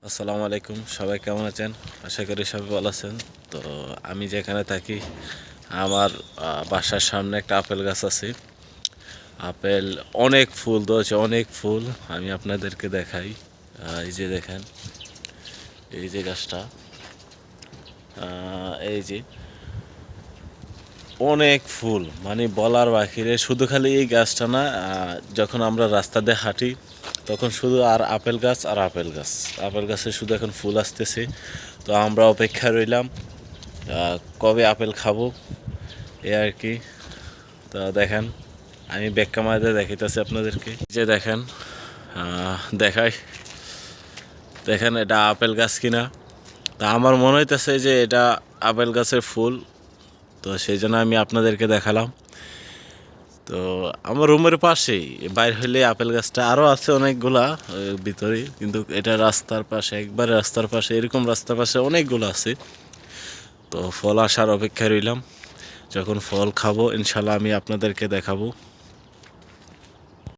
আসসালামু আলাইকুম, সবাই কেমন আছেন? আশা করি সবাই ভালো আছেন। তো আমি যেখানে থাকি আমার বাসার সামনে একটা আপেল গাছ আছে। আপেল অনেক ফুল ধরেছে, অনেক ফুল। আমি আপনাদেরকে দেখাই। এই যে দেখেন, এই যে গাছটা, এই যে অনেক ফুল, মানে বলার বাহিরে। শুধু খালি এই গাছটা না, যখন আমরা রাস্তা দিয়ে হাঁটি তখন শুধু আর আপেল গাছ আর আপেল গাছ। আপেল গাছে শুধু এখন ফুল আসতেছে। তো আমরা অপেক্ষা রইলাম কবে আপেল খাবো, এ আর কি। তো দেখেন, আমি ব্যাক ক্যামেরাতে দেখাইতেছি আপনাদেরকে। যে দেখেন, দেখাই, দেখেন এটা আপেল গাছ কিনা। তা আমার মনে হইতেছে যে এটা আপেল গাছের ফুল। তো সেই জন্য আমি আপনাদেরকে দেখালাম। তো আমার রুমের পাশেই, বাইর হইলে আপেল গাছটা আরও আছে অনেকগুলা ভিতরে, কিন্তু এটা রাস্তার পাশে, একবারে রাস্তার পাশে, এরকম রাস্তার পাশে অনেকগুলো আছে। তো ফল আসার অপেক্ষায় রইলাম। যখন ফল খাবো ইনশাল্লাহ আমি আপনাদেরকে দেখাবো।